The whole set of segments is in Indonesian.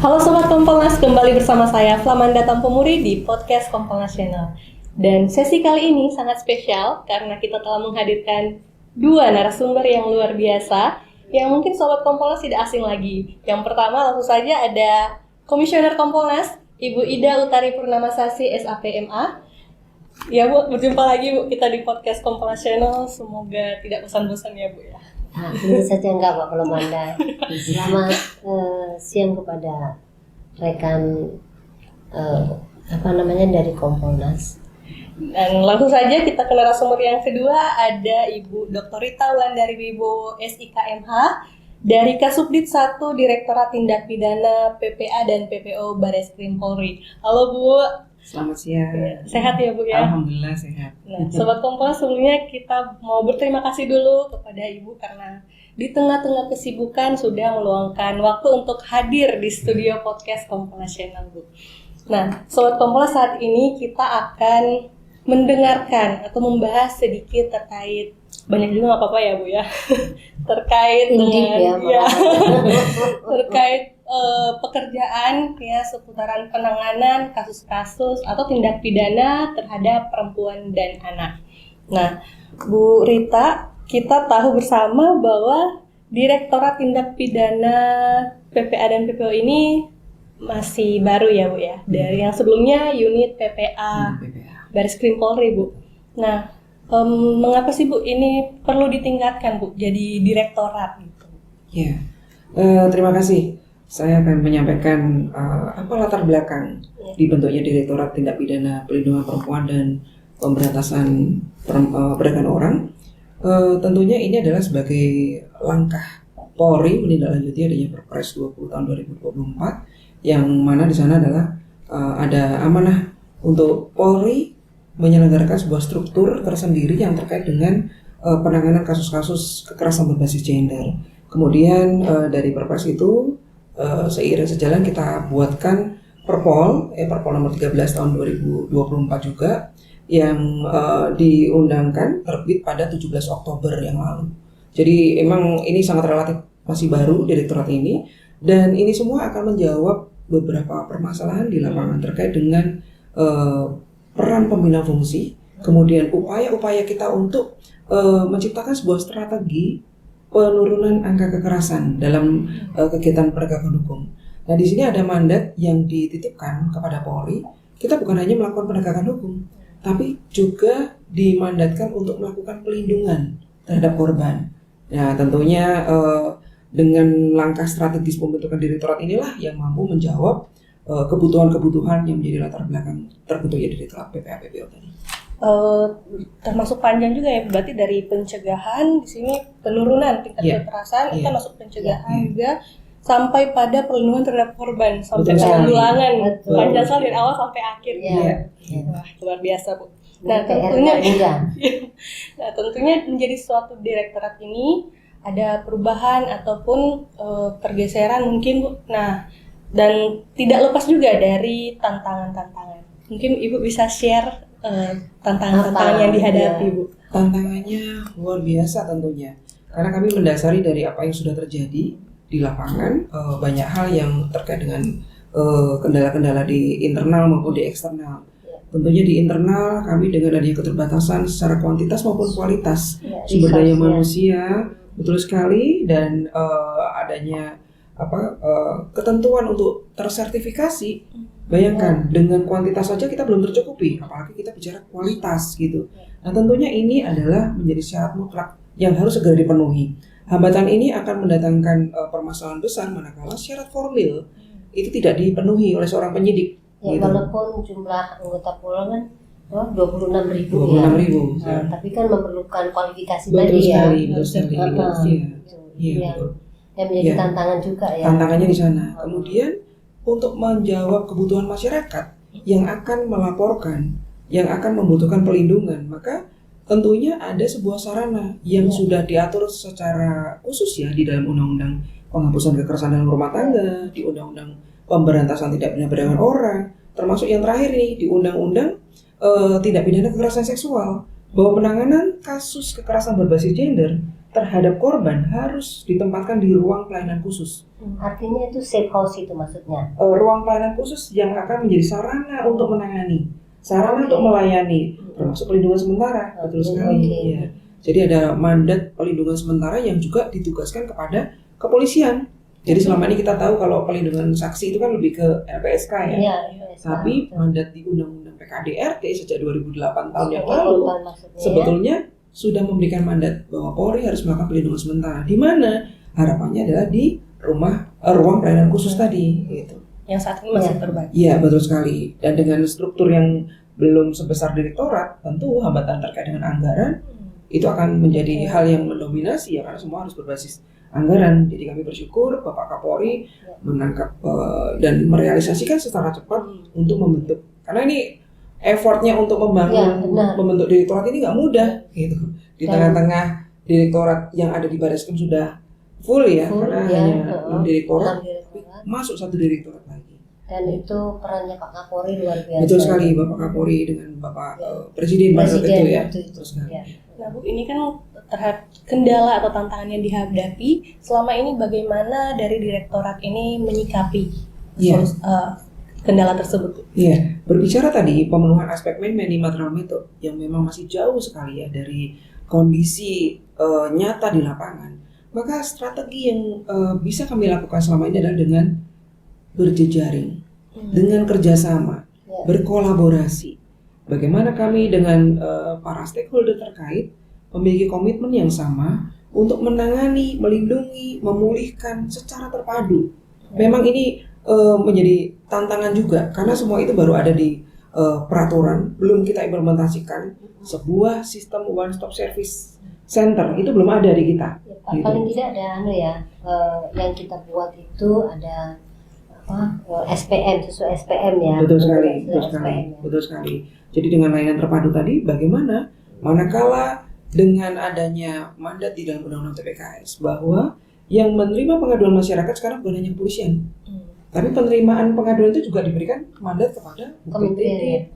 Halo Sobat Kompolnas, kembali bersama saya Flamanda Tampumuri di podcast Kompolnas Channel. Dan sesi kali ini sangat spesial karena kita telah menghadirkan dua narasumber yang luar biasa yang mungkin Sobat Kompolnas tidak asing lagi. Yang pertama langsung saja ada Komisioner Kompolnas, Ibu Ida Utari Purnamasasi SAPMA. Ya Bu, berjumpa lagi Bu kita di podcast Kompolnas Channel. Semoga tidak bosan-bosan ya Bu ya. Tentu saja enggak Pak Flamanda. Selamat siang kepada rekan dari Kompolnas. Dan langsung saja kita ke narasumber yang kedua, ada Ibu Dr. Rita Wulandari Wibowo SIKMH dari Kasubdit 1 Direktorat Tindak Pidana PPA dan PPO Bareskrim Polri. Halo Bu. Selamat siang. Sehat ya Bu ya? Alhamdulillah sehat. Nah, Sobat Kompolnas, sebelumnya kita mau berterima kasih dulu kepada Ibu karena di tengah-tengah kesibukan sudah meluangkan waktu untuk hadir di studio podcast Kompolnas Channel Bu. Nah, Sobat Kompolnas, saat ini kita akan mendengarkan atau membahas sedikit terkait, banyak juga nggak apa-apa ya Bu ya, terkait dengan terkait pekerjaan ya seputaran penanganan kasus-kasus atau tindak pidana terhadap perempuan dan anak. Nah, Bu Rita, kita tahu bersama bahwa Direktorat Tindak Pidana PPA dan PPO ini masih baru ya Bu ya. Dari yang sebelumnya unit PPA Bareskrim Polri Bu. Nah, mengapa sih Bu ini perlu ditingkatkan Bu jadi direktorat gitu? Ya, terima kasih. Saya akan menyampaikan apa latar belakang dibentuknya Direktorat Tindak Pidana Perlindungan Perempuan dan Pemberantasan Perdagangan Orang. Tentunya ini adalah sebagai langkah Polri menindaklanjuti adanya Perpres 20 tahun 2024 yang mana di sana adalah ada amanah untuk Polri menyelenggarakan sebuah struktur tersendiri yang terkait dengan penanganan kasus-kasus kekerasan berbasis gender. Kemudian dari Perpres itu seiring sejalan kita buatkan Perpol nomor 13 tahun 2024 juga yang diundangkan terbit pada 17 Oktober yang lalu. Jadi emang ini sangat relatif masih baru direktorat ini, dan ini semua akan menjawab beberapa permasalahan di lapangan terkait dengan peran pembina fungsi, kemudian upaya-upaya kita untuk menciptakan sebuah strategi penurunan angka kekerasan dalam kegiatan penegakan hukum. Nah, di sini ada mandat yang dititipkan kepada Polri. Kita bukan hanya melakukan penegakan hukum, tapi juga dimandatkan untuk melakukan pelindungan terhadap korban. Nah, tentunya dengan langkah strategis pembentukan direktorat inilah yang mampu menjawab kebutuhan-kebutuhan yang menjadi latar belakang terbentuknya Direktorat PPA PPO tadi. Termasuk panjang juga ya, berarti dari pencegahan di sini penurunan tingkat kekerasan kita masuk pencegahan juga sampai pada perlindungan terhadap korban sampai penanggulangan panjang sekali dari awal sampai akhir. Wah, luar biasa Bu. Nah, tentunya menjadi suatu direktorat ini ada perubahan ataupun pergeseran mungkin Bu. Nah, dan tidak lepas juga dari tantangan-tantangan. Mungkin Ibu bisa share tantangan-tantangan yang dihadapi Bu. Tantangannya luar biasa tentunya, karena kami mendasari dari apa yang sudah terjadi di lapangan, banyak hal yang terkait dengan kendala-kendala di internal maupun di eksternal. Tentunya di internal kami dengan adanya keterbatasan secara kuantitas maupun kualitas sumber daya manusia, betul sekali, dan adanya ketentuan untuk tersertifikasi. Bayangkan, dengan kuantitas saja kita belum tercukupi, apalagi kita bicara kualitas gitu. Nah, tentunya ini adalah menjadi syarat mutlak yang harus segera dipenuhi. Hambatan ini akan mendatangkan permasalahan besar manakala syarat formil itu tidak dipenuhi oleh seorang penyidik. Ya, gitu. Walaupun jumlah anggota Polri kan 26.000 ya. Tapi kan memerlukan kualifikasi betul tadi sekali, ya. Betul sekali. Yang menjadi tantangan juga ya. Tantangannya di sana. Kemudian untuk menjawab kebutuhan masyarakat yang akan melaporkan, yang akan membutuhkan pelindungan, maka tentunya ada sebuah sarana yang sudah diatur secara khusus ya di dalam Undang-Undang Penghapusan Kekerasan dalam Rumah Tangga, di Undang-Undang Pemberantasan Tindak Pidana Perdagangan Orang, termasuk yang terakhir nih di Undang-Undang Tindak Pidana Kekerasan Seksual. bahwa penanganan kasus kekerasan berbasis gender terhadap korban harus ditempatkan di ruang pelayanan khusus. Artinya itu safe house itu maksudnya. Ruang pelayanan khusus yang akan menjadi sarana untuk menangani, sarana untuk melayani, termasuk pelindungan sementara. Betul sekali. Ya. Jadi ada mandat pelindungan sementara yang juga ditugaskan kepada kepolisian. Jadi selama ini kita tahu kalau pelindungan saksi itu kan lebih ke LPSK ya. Iya, Tapi mandat di Undang-Undang PKDRT sejak 2008 tahun yang lalu sebetulnya sudah memberikan mandat bahwa Polri harus melakukan pelindungan sementara. Di mana harapannya adalah di ruang pelayanan khusus tadi gitu. Yang saat ini masih terbatas. Iya, betul sekali. Dan dengan struktur yang belum sebesar direktorat, tentu hambatan terkait dengan anggaran itu akan menjadi hal yang mendominasi ya, karena semua harus berbasis anggaran. Jadi kami bersyukur Bapak Kapolri menangkap dan merealisasikan secara cepat untuk membentuk. Karena ini effortnya untuk membentuk direktorat ini nggak mudah gitu. Di tengah-tengah direktorat yang ada di Barreskrim sudah full ya, karena hanya 6 direktorat, masuk 1 direktorat lagi. Dan itu perannya Pak Kapolri luar biasa. Betul sekali, Bapak Kapolri dengan Bapak Presiden pada saat itu ya. Betul sekali. Nah Bu, ini kan terhadap kendala atau tantangan yang dihadapi selama ini, bagaimana dari direktorat ini menyikapi kendala tersebut? Iya, berbicara tadi pemenuhan aspek minimal metode yang memang masih jauh sekali ya dari kondisi nyata di lapangan. Maka strategi yang bisa kami lakukan selama ini adalah dengan berjejaring, dengan kerjasama, berkolaborasi. Bagaimana kami dengan para stakeholder terkait memiliki komitmen yang sama untuk menangani, melindungi, memulihkan secara terpadu. Memang ini menjadi tantangan juga karena semua itu baru ada di peraturan, belum kita implementasikan sebuah sistem one stop service center, itu belum ada di kita. Ya, paling tidak ada yang kita buat itu ada SPM, sesuai SPM ya. Betul sekali. Jadi dengan layanan terpadu tadi, bagaimana manakala dengan adanya mandat di dalam Undang-Undang TPKS bahwa yang menerima pengaduan masyarakat sekarang bukan hanya kepolisian, tapi penerimaan pengaduan itu juga diberikan mandat kepada Kementerian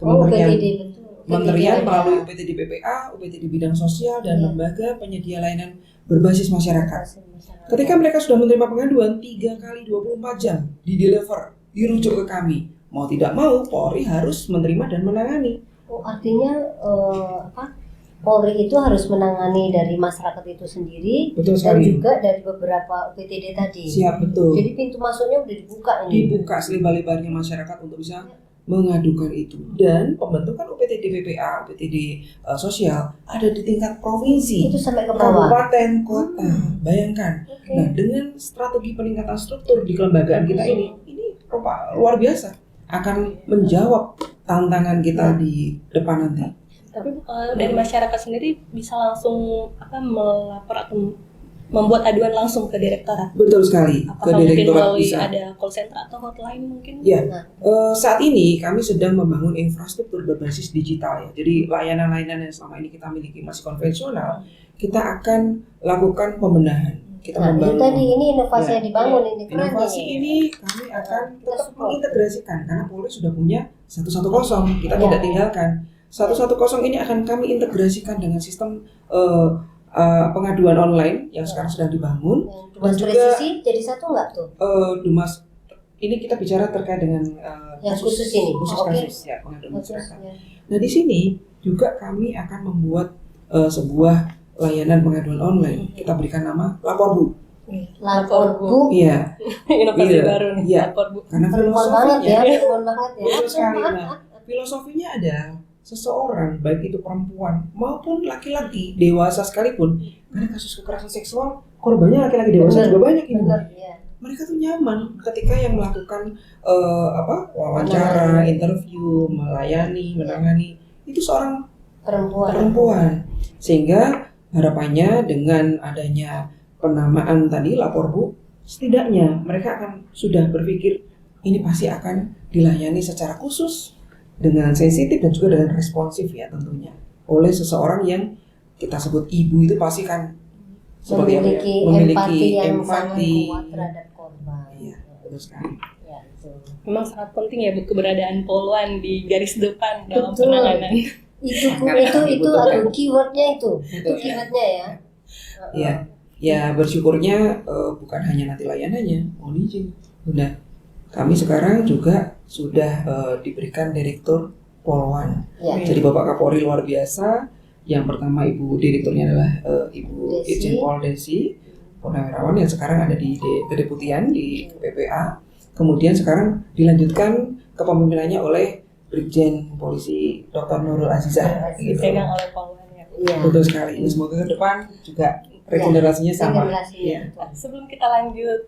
melalui UPTD BPA, UPTD bidang sosial dan lembaga penyedia layanan berbasis masyarakat. Ketika mereka sudah menerima pengaduan 3 kali 24 jam di-deliver, dirujuk ke kami. Mau tidak mau Polri harus menerima dan menangani. Oh, artinya Polri itu harus menangani dari masyarakat itu sendiri. Betul dan sekali. juga dari beberapa UPTD tadi. Siap, betul. Jadi pintu masuknya udah dibuka ini. Dibuka selebar-lebarnya masyarakat untuk bisa mengadukan itu. Dan pembentukan UPTD BPA, UPTD sosial ada di tingkat provinsi, itu sampai ke bawah, kabupaten, kota. Bayangkan. Nah, dengan strategi peningkatan struktur di kelembagaan kita ini luar biasa, akan menjawab tantangan kita di depan nanti. Tapi dari masyarakat sendiri bisa langsung melapor atau membuat aduan langsung ke direktorat. Betul sekali. Apakah ke direktorat mungkin bisa. Ada call center atau hotline mungkin? Ya, saat ini kami sedang membangun infrastruktur berbasis digital ya. Jadi layanan-layanan yang selama ini kita miliki masih konvensional, kita akan lakukan pembenahan. Kita membangun. Tadi ini inovasi yang dibangun ini keren. Inovasi ini kami akan tetap mengintegrasikan karena Polri sudah punya 110, kita tidak tinggalkan. 110 ini akan kami integrasikan dengan sistem pengaduan online yang sekarang sedang dibangun. Dumas presisi jadi satu nggak tuh? Dumas ini kita bicara terkait dengan yang khusus ini. Kasus ya, pengaduan masyarakat. Nah di sini juga kami akan membuat sebuah layanan pengaduan online. Kita berikan nama Lapor Bu. Lapor Bu. Iya. Inovasi baru nih. Iya. Lapor Bu. Karena Perempuan banget ya. Betul sekali. Nah, filosofinya ada seseorang, baik itu perempuan maupun laki-laki, dewasa sekalipun, karena kasus kekerasan seksual korbannya laki-laki dewasa juga banyak ini. Mereka tuh nyaman ketika yang melakukan wawancara, interview, melayani, menangani itu seorang perempuan. Sehingga harapannya dengan adanya penamaan tadi Lapor Bu, setidaknya mereka akan sudah berpikir ini pasti akan dilayani secara khusus, dengan sensitif dan juga dengan responsif ya tentunya oleh seseorang yang kita sebut ibu. Itu pasti kan memiliki empati yang terhadap korban. Iya, betul sekali. Ya, betul. Memang sangat penting ya Bu keberadaan Polwan di garis depan dalam penanganan. Itu atau keywordnya itu keywordnya ya. Ya, ya bersyukurnya bukan hanya nanti layanannya, mohon izin, Bunda. Kami sekarang juga sudah diberikan Direktur Polwan. Ya. Jadi Bapak Kapolri luar biasa. Yang pertama Ibu Direkturnya adalah Ibu Desi. Irjen Pol Desi Purnawirawan yang sekarang ada di kedeputian di PPA. Kemudian sekarang dilanjutkan kepemimpinannya oleh Brigjen Polisi Dr. Nurul Azizah. Gitu. dipegang oleh Polwan ya. Iya. Betul sekali. Semoga ke depan juga regenerasinya sama. Regenerasinya. Ya. Nah, sebelum kita lanjut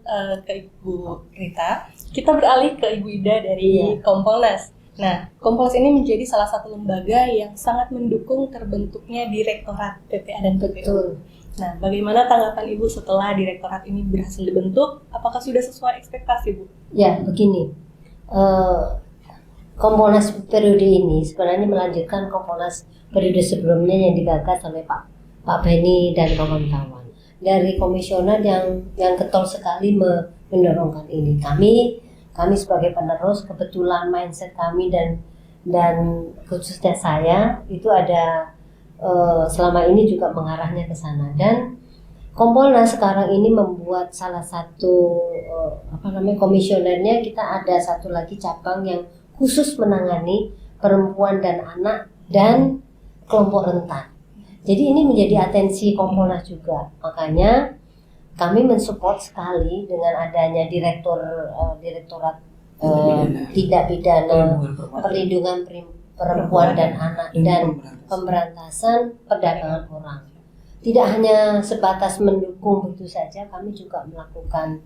ke Ibu Rita, kita beralih ke Ibu Ida dari Kompolnas. Nah, Kompolnas ini menjadi salah satu lembaga yang sangat mendukung terbentuknya Direktorat PPA dan PPO. Betul. Nah, bagaimana tanggapan Ibu setelah Direktorat ini berhasil dibentuk? Apakah sudah sesuai ekspektasi, Bu? Ya, begini. Kompolnas periode ini sebenarnya melanjutkan Kompolnas periode sebelumnya yang digagas oleh Pak Beni dan kawan-kawan. Dari komisioner yang getol sekali mendorongkan ini. Kami sebagai penerus, kebetulan mindset kami dan khususnya saya itu ada selama ini juga mengarahnya ke sana. Dan Kompolnas sekarang ini membuat salah satu komisionernya, kita ada satu lagi cabang yang khusus menangani perempuan dan anak dan kelompok rentan. Jadi ini menjadi atensi Kompolnas juga. Makanya kami mensupport sekali dengan adanya Direktorat Tindak Pidana Perlindungan Perempuan dan Anak dan Pemberantasan Perdagangan Orang. Tidak hanya sebatas mendukung begitu saja, kami juga melakukan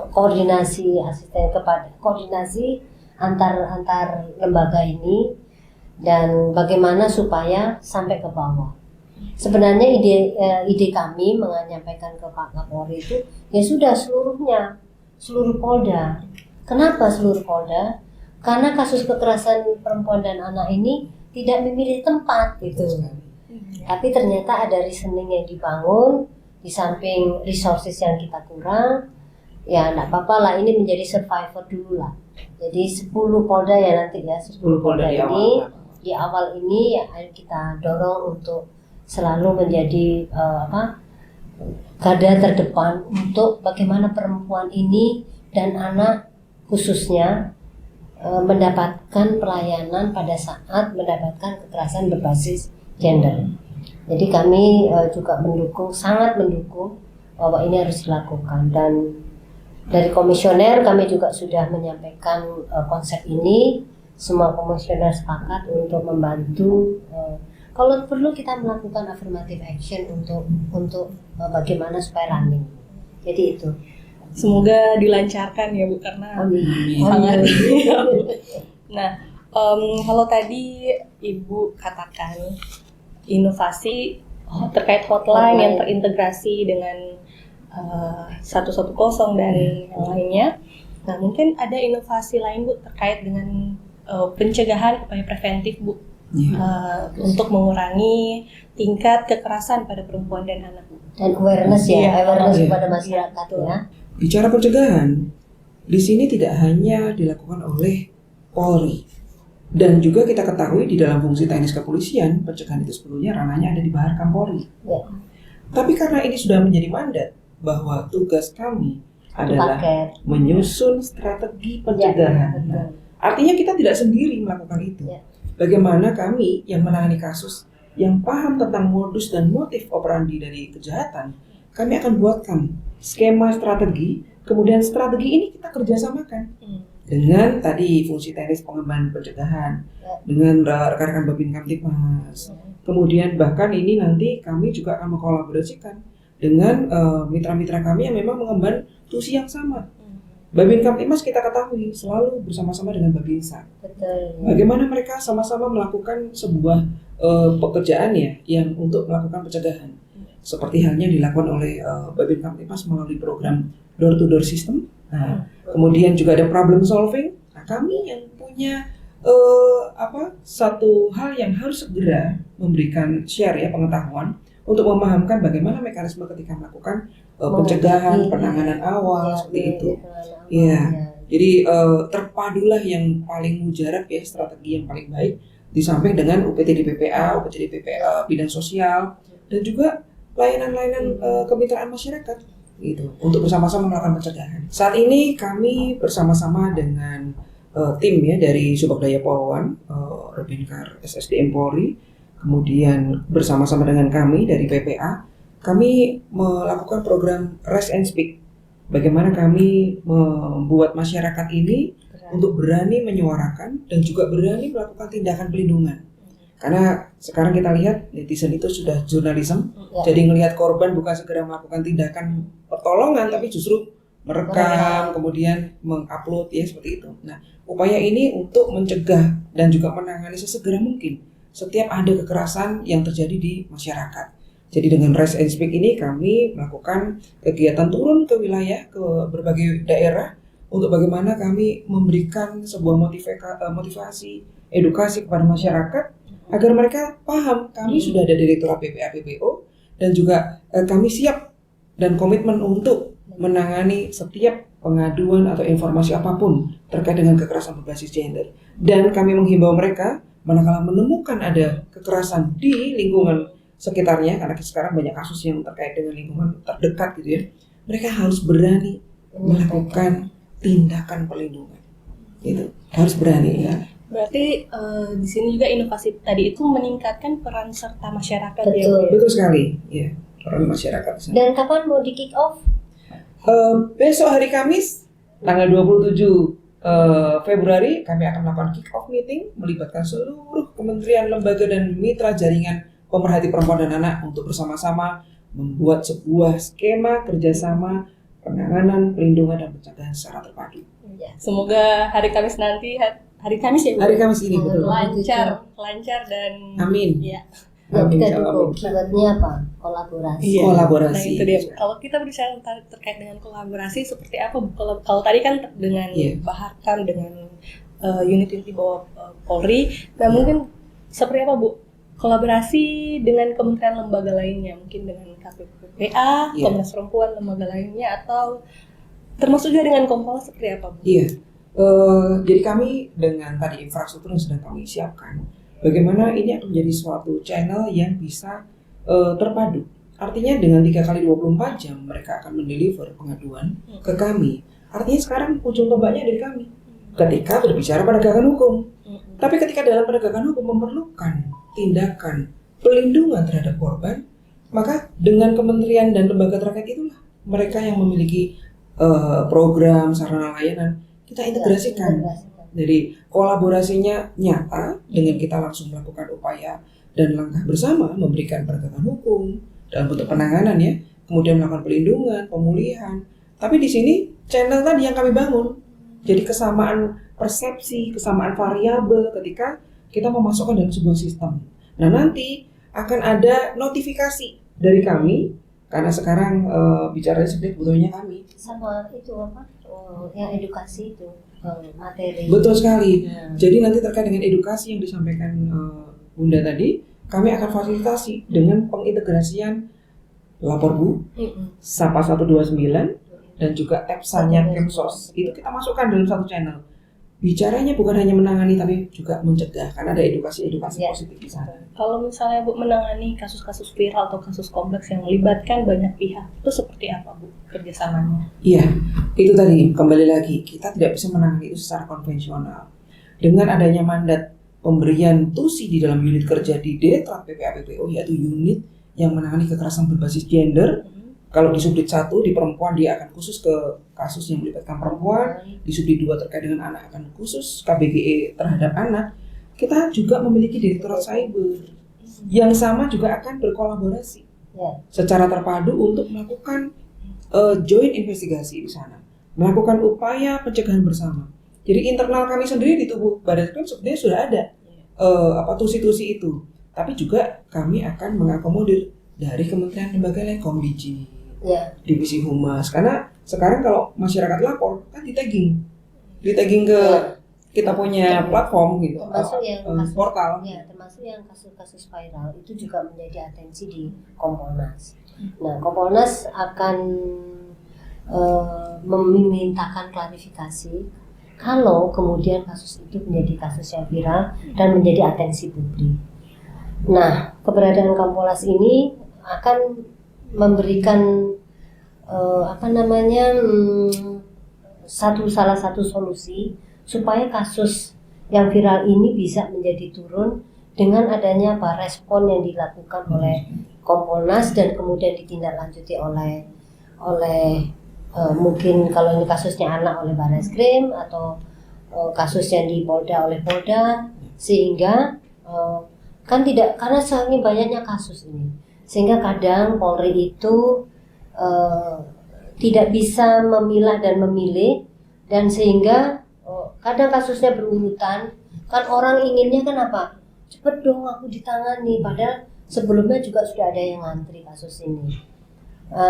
koordinasi antar lembaga ini dan bagaimana supaya sampai ke bawah. Sebenarnya ide kami menyampaikan ke Pak Kapolri itu ya sudah seluruh Polda. Kenapa seluruh Polda? Karena kasus kekerasan perempuan dan anak ini tidak memilih tempat gitu. Tapi ternyata ada reasoning yang dibangun di samping resources yang kita kurang. Ya enggak apa-apa lah, ini menjadi survivor dulu lah. Jadi 10 Polda ya nanti ya, 10 Polda ini di awal ini ya kita dorong untuk selalu menjadi garda terdepan untuk bagaimana perempuan ini dan anak khususnya mendapatkan pelayanan pada saat mendapatkan kekerasan berbasis gender. Jadi kami juga sangat mendukung bahwa ini harus dilakukan. Dan dari komisioner kami juga sudah menyampaikan konsep ini. Semua komisioner sepakat untuk membantu. Kalau perlu kita melakukan affirmative action untuk bagaimana supaya running. Jadi itu. Semoga dilancarkan ya Bu, karena sangat. Nah, kalau tadi Ibu katakan inovasi terkait hotline yang terintegrasi dengan 110 dan yang lainnya. Nah, mungkin ada inovasi lain Bu terkait dengan pencegahan upaya preventif Bu, untuk mengurangi tingkat kekerasan pada perempuan dan anak. Dan awareness kepada masyarakat ya. Bicara pencegahan, di sini tidak hanya dilakukan oleh Polri, dan juga kita ketahui di dalam fungsi teknis kepolisian, pencegahan itu sebelumnya ranahnya ada di Bahar Kampolri. Ya. Tapi karena ini sudah menjadi mandat bahwa tugas kami adalah menyusun strategi pencegahan. Ya, artinya kita tidak sendiri melakukan itu. Ya. Bagaimana kami yang menangani kasus yang paham tentang modus dan motif operandi dari kejahatan, kami akan buatkan skema strategi, kemudian strategi ini kita kerjasamakan dengan tadi fungsi teknis pengembangan pencegahan, dengan rekan-rekan Babin Kamtibmas. Kemudian bahkan ini nanti kami juga akan mengkolaborasikan dengan mitra-mitra kami yang memang mengemban tusi yang sama. Babin Kamtibmas kita ketahui selalu bersama-sama dengan Babinsa. Betul. Bagaimana mereka sama-sama melakukan sebuah pekerjaan yang untuk melakukan pencegahan. Seperti halnya dilakukan oleh Babin Kamtibmas melalui program door to door system. Nah, kemudian juga ada problem solving. Nah, kami yang punya satu hal yang harus segera memberikan share ya pengetahuan untuk memahamkan bagaimana mekanisme ketika melakukan pencegahan, penanganan awal seperti itu. Ya. Jadi terpadulah yang paling mujarab ya, strategi yang paling baik di samping dengan UPTD PPA, UPTD PPA bidang sosial dan juga layanan-layanan kemitraan masyarakat gitu untuk bersama-sama melakukan pencegahan. Saat ini kami bersama-sama dengan tim ya dari Subagdaya Polwan, Rebinkar SSDM Polri, kemudian bersama-sama dengan kami dari PPA, kami melakukan program Rest and Speak. Bagaimana kami membuat masyarakat ini untuk berani menyuarakan dan juga berani melakukan tindakan pelindungan. Karena sekarang kita lihat netizen itu sudah jurnalisme, jadi ngelihat korban bukan segera melakukan tindakan pertolongan, tapi justru merekam, kemudian mengupload ya seperti itu. Nah, upaya ini untuk mencegah dan juga menangani sesegera mungkin setiap ada kekerasan yang terjadi di masyarakat. Jadi dengan Rest and Speak ini kami melakukan kegiatan turun ke wilayah, ke berbagai daerah untuk bagaimana kami memberikan sebuah motivasi, edukasi kepada masyarakat agar mereka paham kami sudah ada Direktorat PPA PPO dan juga kami siap dan komitmen untuk menangani setiap pengaduan atau informasi apapun terkait dengan kekerasan berbasis gender. Dan kami menghimbau mereka manakala menemukan ada kekerasan di lingkungan sekitarnya, karena sekarang banyak kasus yang terkait dengan lingkungan terdekat gitu ya, mereka harus berani melakukan tindakan perlindungan. Itu harus berani ya. Berarti di sini juga inovasi tadi itu meningkatkan peran serta masyarakat. Betul. Ya, Bu? Betul sekali, ya, peran masyarakat. Dan kapan mau di kick off? Besok hari Kamis, tanggal 27 Februari, kami akan melakukan kick off meeting melibatkan seluruh kementerian, lembaga, dan mitra jaringan pemerhati perempuan dan anak untuk bersama-sama membuat sebuah skema kerjasama penanganan, perlindungan, dan pencegahan secara terpadu. Semoga hari Kamis nanti, hari Kamis ya Bu? Hari Kamis ini betul. Lancar dan Amin. ya. Amin. Kita dukung. Keywordnya apa? Kolaborasi. Iya. Kolaborasi. Nah itu dia. Kalau kita berbicara terkait dengan kolaborasi seperti apa Bu? Kalau tadi kan dengan Baharkam, dengan unit-unit di bawah Polri, nah mungkin seperti apa Bu? Kolaborasi dengan kementerian lembaga lainnya, mungkin dengan KPPA, Komnas Perempuan, lembaga lainnya, atau termasuk juga dengan Kompolnas seperti apa Bu? Iya. Jadi kami dengan tadi infrastruktur yang sedang kami siapkan, bagaimana ini akan menjadi suatu channel yang bisa terpadu. Artinya dengan 3x24 jam mereka akan mendeliver pengaduan ke kami. Artinya sekarang ujung tombaknya dari kami. Ketika berbicara penegakan hukum. Tapi ketika dalam penegakan hukum memerlukan tindakan pelindungan terhadap korban, maka dengan kementerian dan lembaga terkait itulah mereka yang memiliki program, sarana layanan kita integrasikan. Jadi kolaborasinya nyata dengan kita langsung melakukan upaya dan langkah bersama memberikan penegakan hukum dalam bentuk penanganan ya, kemudian melakukan pelindungan, pemulihan. Tapi di sini channel tadi yang kami bangun. Jadi kesamaan persepsi, kesamaan variabel ketika kita memasukkan dalam sebuah sistem. Nah nanti akan ada notifikasi dari kami karena sekarang bicaranya sebetulnya kami. Sama itu apa? Yang edukasi itu materi. Betul sekali. Jadi nanti terkait dengan edukasi yang disampaikan Bunda tadi, kami akan fasilitasi dengan pengintegrasian Lapor Bu, Sapa 129 dan juga Epsanya Kemsos. Itu kita masukkan dalam satu channel. Bicaranya bukan hanya menangani tapi juga mencegah karena ada edukasi positif di sana. Kalau misalnya Bu menangani kasus-kasus viral atau kasus kompleks yang melibatkan banyak pihak, itu seperti apa Bu kerjasamanya? Iya, itu tadi kembali lagi kita tidak bisa menangani itu secara konvensional. Dengan adanya mandat pemberian tusi di dalam unit kerja di Direktorat PPA PPO yaitu unit yang menangani kekerasan berbasis gender. Kalau di subdit 1 di perempuan dia akan khusus ke kasus yang melibatkan perempuan, di subdit 2 terkait dengan anak akan khusus KBGE terhadap anak. Kita juga memiliki Direktorat Cyber yang sama juga akan berkolaborasi secara terpadu untuk melakukan joint investigasi di sana, melakukan upaya pencegahan bersama. Jadi internal kami sendiri di tubuh Badan Krim sebenarnya sudah ada tusi-tusi itu, tapi juga kami akan mengakomodir dari kementerian lembaga lain, Komdiji, Divisi Humas, karena sekarang kalau masyarakat lapor kan di tagging ke kita punya platform gitu, termasuk yang portal. Termasuk yang kasus-kasus viral itu juga menjadi atensi di Kompolnas. Nah, Kompolnas akan memintakan klarifikasi kalau kemudian kasus itu menjadi kasus yang viral dan menjadi atensi publik. Nah, keberadaan Kompolnas ini akan memberikan salah satu solusi supaya kasus yang viral ini bisa menjadi turun dengan adanya respon yang dilakukan oleh Kompolnas dan kemudian ditindaklanjuti oleh mungkin kalau ini kasusnya anak oleh Barreskrim atau kasusnya di Polda oleh Polda, sehingga kan tidak, karena saking banyaknya kasus ini sehingga kadang Polri itu tidak bisa memilah dan memilih, dan sehingga kadang kasusnya berurutan. Kan orang inginnya kan apa? Cepet dong aku ditangani, padahal sebelumnya juga sudah ada yang ngantri kasus ini.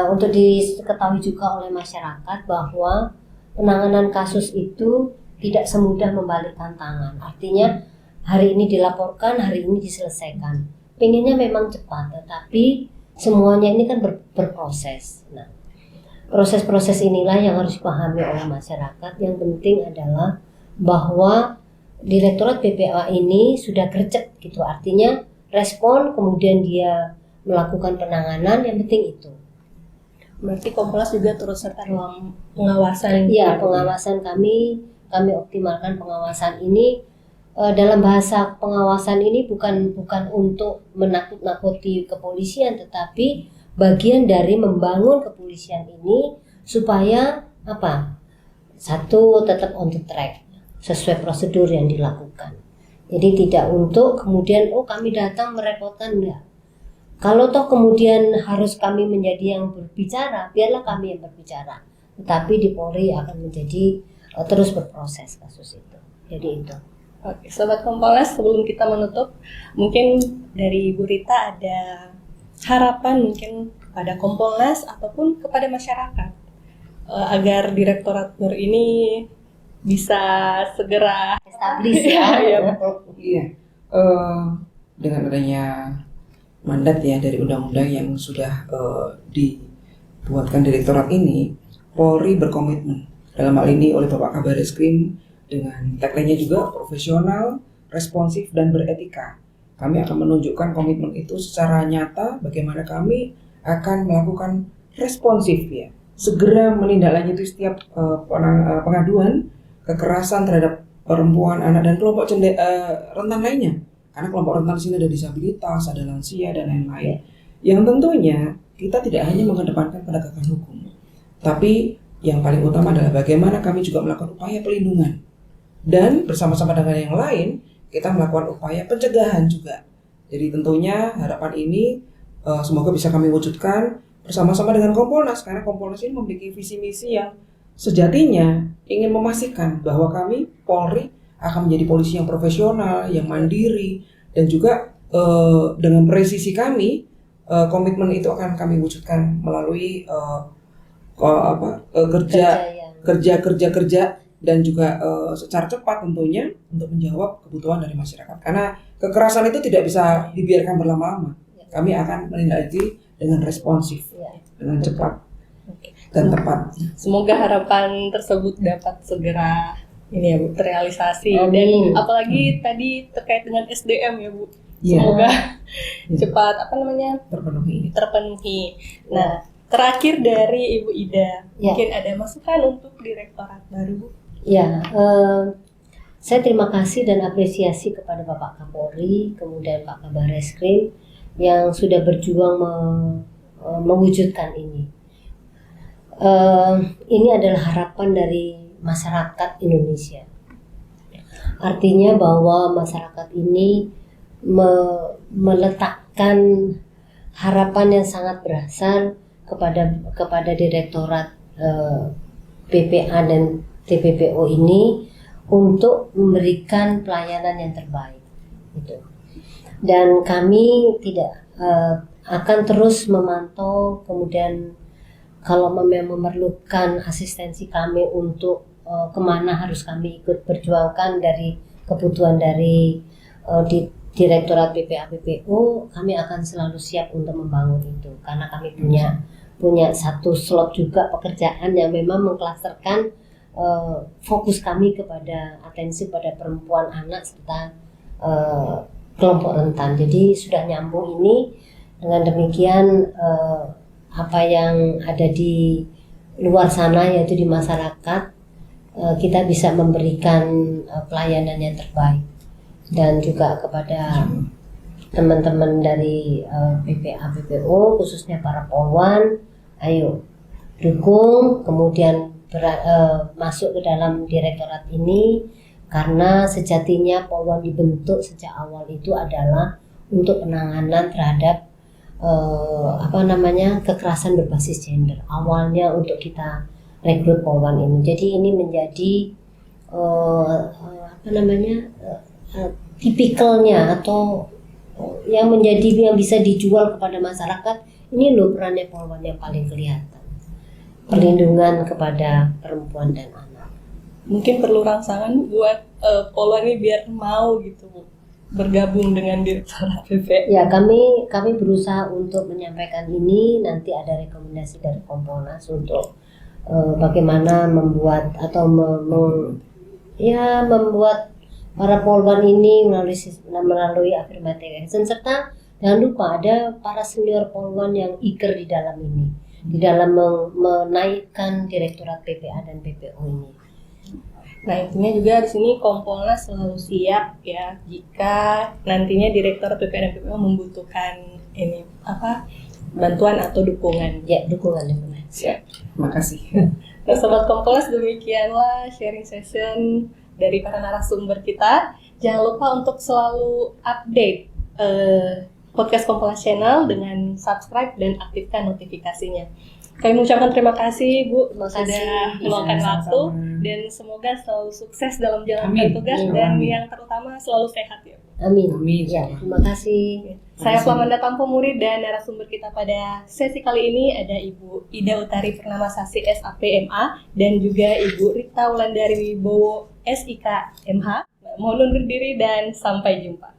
Untuk diketahui juga oleh masyarakat bahwa penanganan kasus itu tidak semudah membalikkan tangan. Artinya hari ini dilaporkan, hari ini diselesaikan. Pengennya memang cepat, tetapi semuanya ini kan berproses. Nah, proses-proses inilah yang harus dipahami oleh masyarakat. Yang penting adalah bahwa Direktorat PPA ini sudah gercep gitu. Artinya respon, kemudian dia melakukan penanganan, yang penting itu. Berarti Kompolnas juga turut serta dalam pengawasan. Iya, pengawasan kami optimalkan pengawasan ini. Dalam bahasa pengawasan ini bukan untuk menakut-nakuti kepolisian, tetapi bagian dari membangun kepolisian ini supaya apa? Satu, tetap on the track sesuai prosedur yang dilakukan. Jadi tidak untuk kemudian kami datang merepotkan, enggak. Kalau toh kemudian harus kami menjadi yang berbicara, biarlah kami yang berbicara. Tetapi di Polri akan menjadi terus berproses kasus itu. Jadi itu. Oke, Sobat Kompolnas, sebelum kita menutup, mungkin dari Bu Rita ada harapan mungkin kepada Kompolnas ataupun kepada masyarakat agar Direktorat BER ini bisa segera Establis ya. Iya. Dengan adanya mandat ya dari undang-undang yang sudah dibuatkan Direktorat ini, Polri berkomitmen dalam hal ini oleh Bapak Kabar Eskrim dengan tagline-nya juga profesional, responsif dan beretika. Kami akan menunjukkan komitmen itu secara nyata bagaimana kami akan melakukan responsif ya, segera menindaklanjuti setiap pengaduan kekerasan terhadap perempuan, anak dan kelompok rentan lainnya. Karena kelompok rentan di sini ada disabilitas, ada lansia dan lain-lain. Yang tentunya kita tidak hanya mengedepankan penegakan hukum, tapi yang paling utama adalah bagaimana kami juga melakukan upaya pelindungan. Dan bersama-sama dengan yang lain, kita melakukan upaya pencegahan juga. Jadi tentunya harapan ini semoga bisa kami wujudkan bersama-sama dengan Kompolnas, karena Kompolnas ini memiliki visi misi yang sejatinya ingin memastikan bahwa kami Polri akan menjadi polisi yang profesional, yang mandiri, dan juga dengan presisi kami komitmen itu akan kami wujudkan melalui kerja dan juga secara cepat tentunya untuk menjawab kebutuhan dari masyarakat. Karena kekerasan itu tidak bisa dibiarkan berlama-lama. Kami akan menindaklanjuti dengan responsif, dengan cepat dan tepat. Semoga harapan tersebut dapat segera ini ya Bu, terrealisasi. Amin. Dan apalagi tadi terkait dengan SDM ya Bu. Ya. Semoga cepat terpenuhi. Nah, terakhir dari Ibu Ida, mungkin ada masukan untuk Direktorat baru Bu? Ya, saya terima kasih dan apresiasi kepada Bapak Kapolri, kemudian Pak Kabar Eskrim yang sudah berjuang mewujudkan ini. Ini adalah harapan dari masyarakat Indonesia. Artinya bahwa masyarakat ini meletakkan harapan yang sangat besar kepada Direktorat PPA dan TPPO ini untuk memberikan pelayanan yang terbaik. Gitu. Dan kami tidak akan terus memantau, kemudian kalau memerlukan asistensi kami untuk kemana harus kami ikut perjuangkan dari kebutuhan dari di Direktorat PPA PPO, kami akan selalu siap untuk membangun itu karena kami punya punya satu slot juga pekerjaan yang memang mengklasterkan fokus kami kepada atensi pada perempuan, anak serta kelompok rentan. Jadi sudah nyambung ini. Dengan demikian apa yang ada di luar sana yaitu di masyarakat, kita bisa memberikan pelayanan yang terbaik. Dan juga kepada teman-teman dari PPA PPO khususnya para polwan, ayo dukung, kemudian masuk ke dalam direktorat ini, karena sejatinya polwan dibentuk sejak awal itu adalah untuk penanganan terhadap kekerasan berbasis gender. Awalnya untuk kita rekrut polwan ini. Jadi ini menjadi tipikalnya atau yang bisa dijual kepada masyarakat. Ini loh perannya polwan yang paling kelihatan. Perlindungan kepada perempuan dan anak. Mungkin perlu rangsangan buat polwan ini biar mau gitu, Bu, bergabung dengan Direktorat PPA. Ya, kami berusaha untuk menyampaikan ini. Nanti ada rekomendasi dari Kompolnas untuk bagaimana membuat atau membuat para polwan ini melalui affirmative action, serta jangan lupa ada para senior polwan yang eager di dalam ini, di dalam menaikkan Direktorat PPA dan PPO ini. Nah, intinya juga di sini Kompolnas selalu siap ya jika nantinya Direktorat PPA dan PPO membutuhkan bantuan atau dukungan. Ya, dukungan. Siap. Terima kasih. Nah, Sobat Kompolnas, demikianlah sharing session dari para narasumber kita. Jangan lupa untuk selalu update podcast Kompolnas Channel dengan subscribe dan aktifkan notifikasinya. Kami mengucapkan terima kasih, Bu, sudah meluangkan waktu, dan semoga selalu sukses dalam jalankan tugas dan yang terutama selalu sehat ya, Bu. Amin. Ya, terima kasih. Saya Flamanda Tampo Murid, dan narasumber kita pada sesi kali ini ada Ibu Ida Utari Purnamasasi SAP/MA dan juga Ibu Rita Wulandari Wibowo SIK MH. Mohon undur diri dan sampai jumpa.